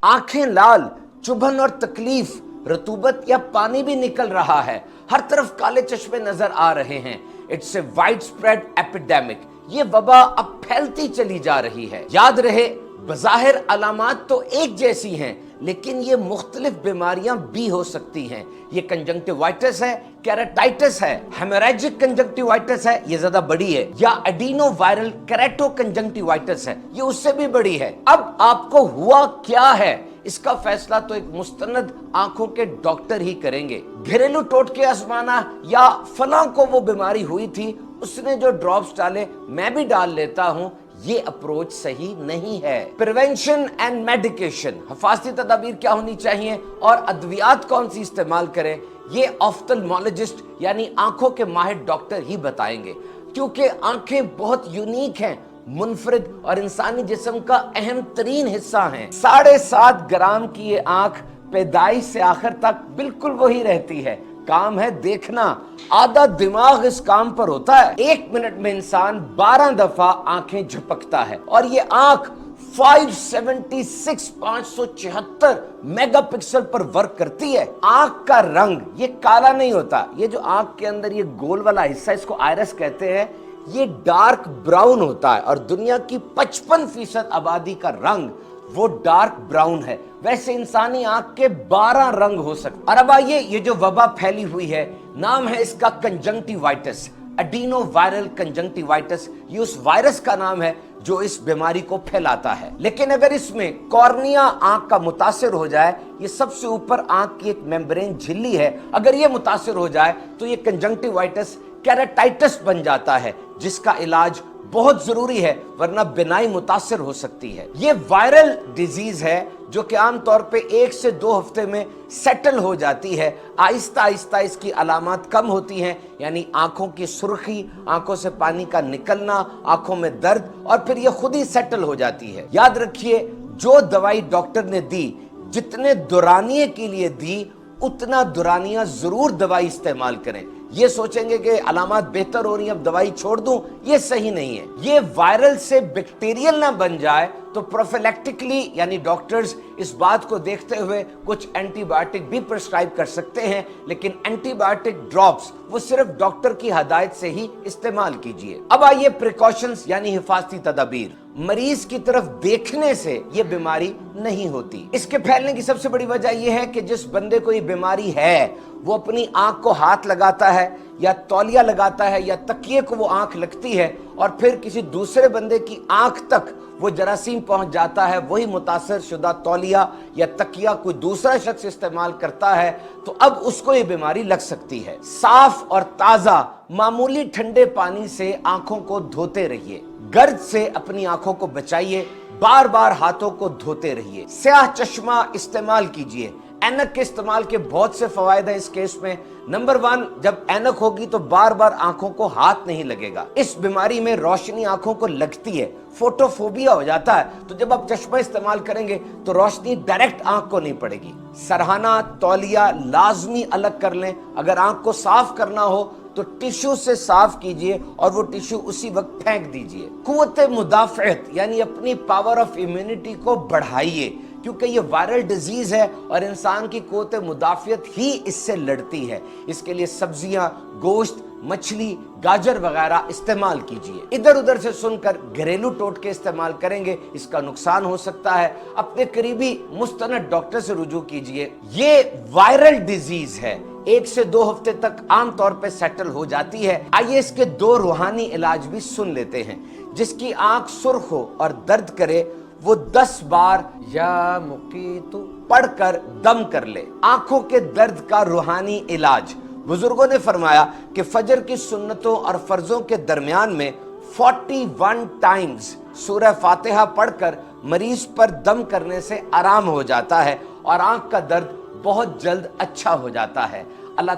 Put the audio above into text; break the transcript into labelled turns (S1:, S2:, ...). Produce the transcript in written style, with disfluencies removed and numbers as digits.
S1: आंखें लाल, चुभन और तकलीफ, रतूबत या पानी भी निकल रहा है, हर तरफ काले चश्मे नजर आ रहे हैं। It's a wide spread epidemic. ये वबा अब फैलती चली जा रही है। याद रहे, बज़ाहिर अलामात तो एक जैसी हैं, लेकिन ये मुख्तलिफ बीमारियां भी हो सकती हैं। ये कंजंक्टिवाइटिस है, केराटाइटिस है, हेमोरेजिक कंजंक्टिवाइटिस है, ये ज्यादा बड़ी है, या एडिनो वायरल केराटो कंजंक्टिवाइटिस है, ये उससे भी बड़ी है। अब आपको हुआ क्या है, इसका फैसला तो एक मुस्तनद आंखों के डॉक्टर ही करेंगे। घरेलू टोटके आजमाना या फलां को वो बीमारी हुई थी, उसने जो ड्रॉप्स डाले मैं भी डाल लेता हूं, ये अप्रोच सही नहीं है। प्रिवेंशन एंड मेडिकेशन, हिफाजती तदाबीर क्या होनी चाहिए और अद्वियात कौन सी इस्तेमाल करें, ये ऑफ्थल्मोलॉजिस्ट यानी आंखों के माहिर डॉक्टर ही बताएंगे। क्योंकि आंखें बहुत यूनिक हैं, मुनफरिद और इंसानी जिस्म का अहम तरीन हिस्सा हैं। 7.5 ग्राम की ये आंख पैदाइश से आखिर तक बिल्कुल वही रहती है। काम है देखना, आधा दिमाग इस काम पर होता है। 1 मिनट में इंसान 12 दफा आंखें झपकता है और ये आंख 576 मेगापिक्सल पर वर्क करती है। आंख का रंग ये काला नहीं होता, ये जो आंख के अंदर ये गोल वाला हिस्सा, इसको आयरस कहते हैं, ये डार्क ब्राउन होता है और दुनिया की 55% आबादी का रंग वो डार्क ब्राउन है। वैसे इंसानी आंख के 12 रंग हो सकते। और अब आइए, ये जो वबा फैली हुई है, नाम है इसका कंजंक्टिवाइटिस, एडिनो वायरल कंजंक्टिवाइटिस। ये उस वायरस का नाम है जो इस बीमारी को फैलाता है। लेकिन अगर इसमें कॉर्निया आंख का मुतासिर हो जाए, ये सबसे ऊपर आंख की एक मेम्ब्रेन झिल्ली है, अगर ये मुतासिर हो जाए तो ये कंजंक्टिवाइटिस केराटाइटिस बन जाता है, जिसका इलाज बहुत जरूरी है, वरना बिनाई मुतासिर हो सकती है। ये वायरल डिजीज है जो कि आमतौर पे 1 से 2 हफ्ते में सेटल हो जाती है। आहिस्ता आहिस्ता इसकी अलामात कम होती हैं, यानी आंखों की सुर्खी, आंखों से पानी का निकलना, आंखों में दर्द, और फिर ये खुद ही सेटल हो जाती है। याद रखिए, जो दवाई डॉक्टर ने दी, जितने दुरानिये के लिए दी, उतना दुरानिया जरूर दवाई इस्तेमाल करें। ये सोचेंगे कि अलामात बेहतर हो रही हैं, अब दवाई छोड़ दूं, ये सही नहीं है। ये वायरल से बैक्टीरियल ना बन जाए तो प्रोफिलैक्टिकली यानी डॉक्टर्स इस बात को देखते हुए कुछ एंटीबायोटिक भी प्रिस्क्राइब कर सकते हैं, लेकिन एंटीबायोटिक ड्रॉप्स वो सिर्फ डॉक्टर की हदायत से ही इस्तेमाल कीजिए। अब आइए प्रिकॉशंस यानी हिफाजती तदाबीर। मरीज की तरफ देखने से ये बीमारी नहीं होती। इसके फैलने की सबसे बड़ी वजह यह है कि जिस बंदे को ये बीमारी है, वो अपनी आंख को हाथ लगाता है या तौलिया लगाता है या तकिए को वो आंख लगती है और फिर किसी दूसरे बंदे की आंख तक वो जरासीम पहुंच जाता है। वही मुतासर शुदा तौलिया या तकिया कोई दूसरा शख्स इस्तेमाल करता है, तो अब उसको ये बीमारी लग सकती है। साफ और ताजा मामूली ठंडे पानी से आंखों को धोते रहिए। गर्द से अपनी आंखों को बचाइए, बार बार हाथों को धोते रहिए। स्याह चश्मा इस्तेमाल कीजिए। ऐनक के इस्तेमाल के बहुत से फवायद हैं इस केस में। नंबर 1, जब ऐनक होगी तो बार बार आंखों को हाथ नहीं लगेगा। इस बीमारी में रोशनी आंखों को लगती है, फोटोफोबिया हो जाता है, तो जब आप चश्मा इस्तेमाल करेंगे तो रोशनी डायरेक्ट आंख को नहीं पड़ेगी। सरहाना तौलिया लाजमी अलग कर लें। अगर आंख को साफ करना हो तो टिश्यू से साफ कीजिए और वो टिश्यू उसी वक्त फेंक दीजिए। कुव्वत मुदाफ़अत यानी अपनी पावर ऑफ इम्यूनिटी को बढ़ाइए, क्योंकि ये वायरल डिजीज है और इंसान की कुव्वत मुदाफ़अत ही इससे लड़ती है। इसके लिए सब्जियां, गोश्त, मछली, गाजर वगैरह इस्तेमाल कीजिए। इधर उधर से सुनकर घरेलू टोटके इस्तेमाल करेंगे, इसका नुकसान हो सकता है। अपने करीबी मुस्तनद डॉक्टर से रुजू कीजिए। ये वायरल डिजीज है, 1 से 2 हफ्ते तक आमतौर पर सेटल हो जाती है। आइए इसके 2 रूहानी इलाज भी सुन लेते हैं। जिसकी आंख सुर्ख हो और दर्द करे, वो 10 बार या मुकीतु पढ़कर दम कर ले। आंखों के दर्द का रूहानी इलाज। बुजुर्गों ने फरमाया कि फजर की सुन्नतों और फर्जों के दरमियान में 41 टाइम्स सूरह फातिहा पढ़कर मरीज पर दम करने से आराम हो जाता है और आंख का दर्द बहुत जल्द अच्छा हो जाता है। अल्लाह